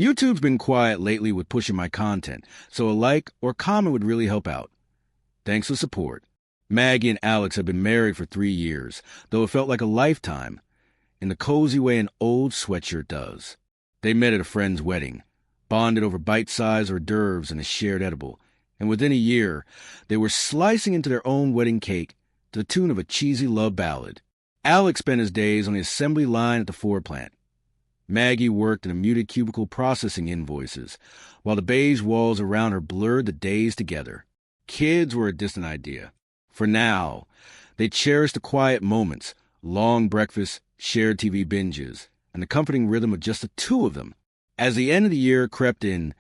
YouTube's been quiet lately with pushing my content, so a like or comment would really help out. Thanks for support. Maggie and Alex have been married for 3 years, though it felt like a lifetime, in the cozy way an old sweatshirt does. They met at a friend's wedding, bonded over bite-sized hors d'oeuvres and a shared edible, and within a year, they were slicing into their own wedding cake to the tune of a cheesy love ballad. Alex spent his days on the assembly line at the Ford plant. Maggie worked in a muted cubicle processing invoices, while the beige walls around her blurred the days together. Kids were a distant idea. For now, they cherished the quiet moments, long breakfasts, shared TV binges, and the comforting rhythm of just the two of them. As the end of the year crept in,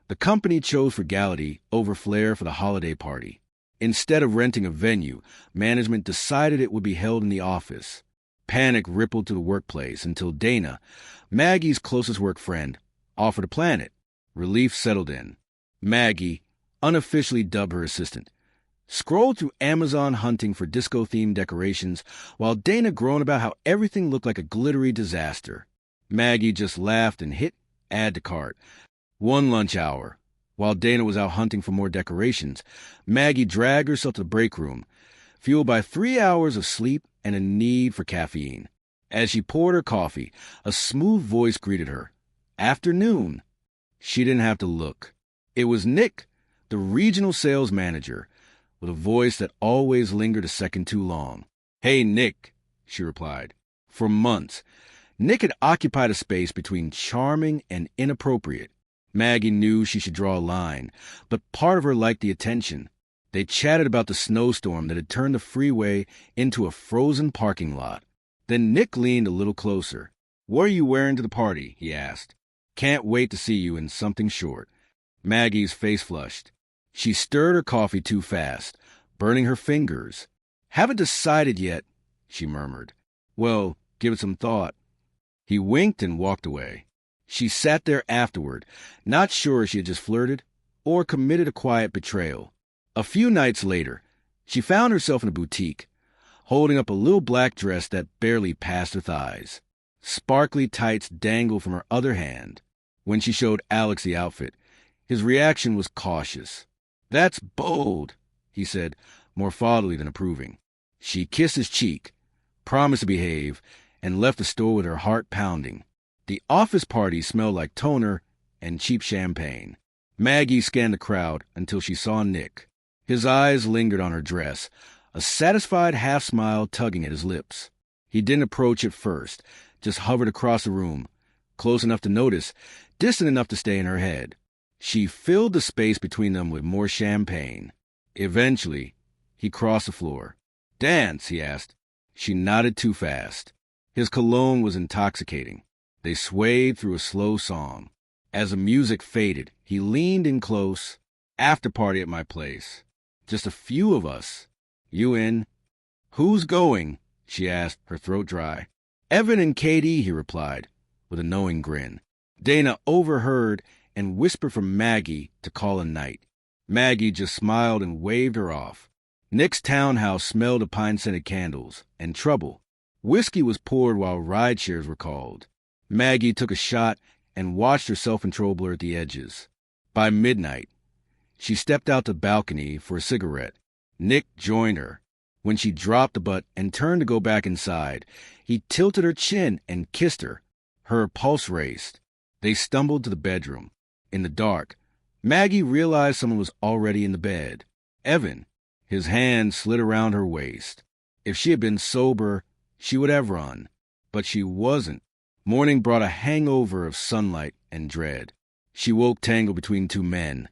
the company chose frugality over flair for the holiday party. Instead of renting a venue, management decided it would be held in the office. Panic rippled through the workplace until Dana, Maggie's closest work friend, offered to plan it. Relief settled in. Maggie, unofficially dubbed her assistant, scrolled through Amazon hunting for disco-themed decorations, while Dana groaned about how everything looked like a glittery disaster. Maggie just laughed and hit add to cart. One lunch hour. While Dana was out hunting for more decorations, Maggie dragged herself to the break room, fueled by 3 hours of sleep and a need for caffeine. As she poured her coffee, a smooth voice greeted her. Afternoon. She didn't have to look. It was Nick, the regional sales manager, with a voice that always lingered a second too long. Hey, Nick, she replied. For months, Nick had occupied a space between charming and inappropriate. Maggie knew she should draw a line, but part of her liked the attention. They chatted about the snowstorm that had turned the freeway into a frozen parking lot. Then Nick leaned a little closer. What are you wearing to the party? He asked. Can't wait to see you in something short. Maggie's face flushed. She stirred her coffee too fast, burning her fingers. Haven't decided yet, she murmured. Well, give it some thought. He winked and walked away. She sat there afterward, not sure she had just flirted or committed a quiet betrayal. A few nights later, she found herself in a boutique, holding up a little black dress that barely passed her thighs. Sparkly tights dangled from her other hand. When she showed Alex the outfit, his reaction was cautious. That's bold, he said, more fatherly than approving. She kissed his cheek, promised to behave, and left the store with her heart pounding. The office party smelled like toner and cheap champagne. Maggie scanned the crowd until she saw Nick. His eyes lingered on her dress, a satisfied half-smile tugging at his lips. He didn't approach at first, just hovered across the room, close enough to notice, distant enough to stay in her head. She filled the space between them with more champagne. Eventually, he crossed the floor. Dance, he asked. She nodded too fast. His cologne was intoxicating. They swayed through a slow song. As the music faded, he leaned in close. After party at my place. Just a few of us. You in? Who's going? She asked, her throat dry. Evan and Katie, he replied, with a knowing grin. Dana overheard and whispered for Maggie to call a night. Maggie just smiled and waved her off. Nick's townhouse smelled of pine-scented candles and trouble. Whiskey was poured while ride-shares were called. Maggie took a shot and watched her self-control blur at the edges. By midnight, she stepped out the balcony for a cigarette. Nick joined her. When she dropped the butt and turned to go back inside, he tilted her chin and kissed her. Her pulse raced. They stumbled to the bedroom. In the dark, Maggie realized someone was already in the bed. Evan. His hand slid around her waist. If she had been sober, she would have run. But she wasn't. Morning brought a hangover of sunlight and dread. She woke tangled between two men,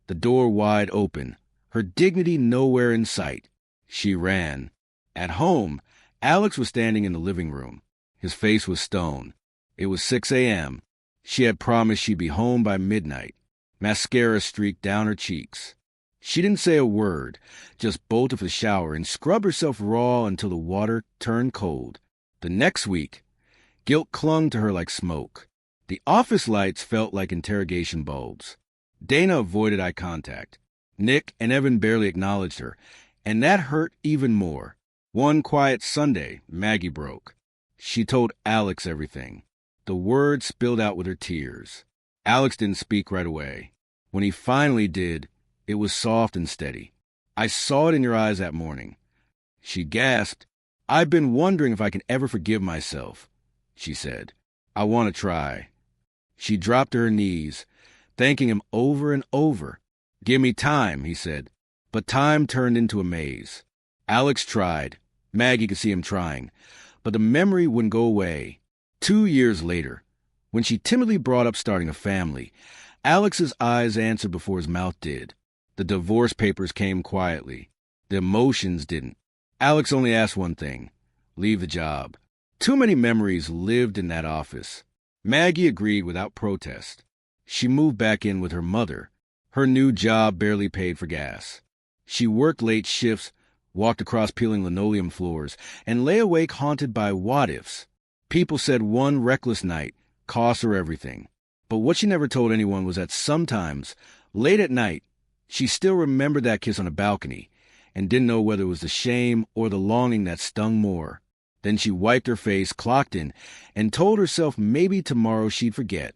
the door wide open, her dignity nowhere in sight. She ran. At home, Alex was standing in the living room. His face was stone. It was 6 a.m. She had promised she'd be home by midnight. Mascara streaked down her cheeks. She didn't say a word, just bolted for the shower and scrubbed herself raw until the water turned cold. The next week, guilt clung to her like smoke. The office lights felt like interrogation bulbs. Dana avoided eye contact. Nick and Evan barely acknowledged her, and that hurt even more. One quiet Sunday, Maggie broke. She told Alex everything. The words spilled out with her tears. Alex didn't speak right away. When he finally did, it was soft and steady. "I saw it in your eyes that morning." She gasped. "I've been wondering if I can ever forgive myself," she said. "I want to try." She dropped to her knees, thanking him over and over. "Give me time," he said. But time turned into a maze. Alex tried. Maggie could see him trying. But the memory wouldn't go away. 2 years later, when she timidly brought up starting a family, Alex's eyes answered before his mouth did. The divorce papers came quietly. The emotions didn't. Alex only asked one thing: leave the job. Too many memories lived in that office. Maggie agreed without protest. She moved back in with her mother. Her new job barely paid for gas. She worked late shifts, walked across peeling linoleum floors, and lay awake haunted by what-ifs. People said one reckless night cost her everything. But what she never told anyone was that sometimes, late at night, she still remembered that kiss on a balcony and didn't know whether it was the shame or the longing that stung more. Then she wiped her face, clocked in, and told herself maybe tomorrow she'd forget.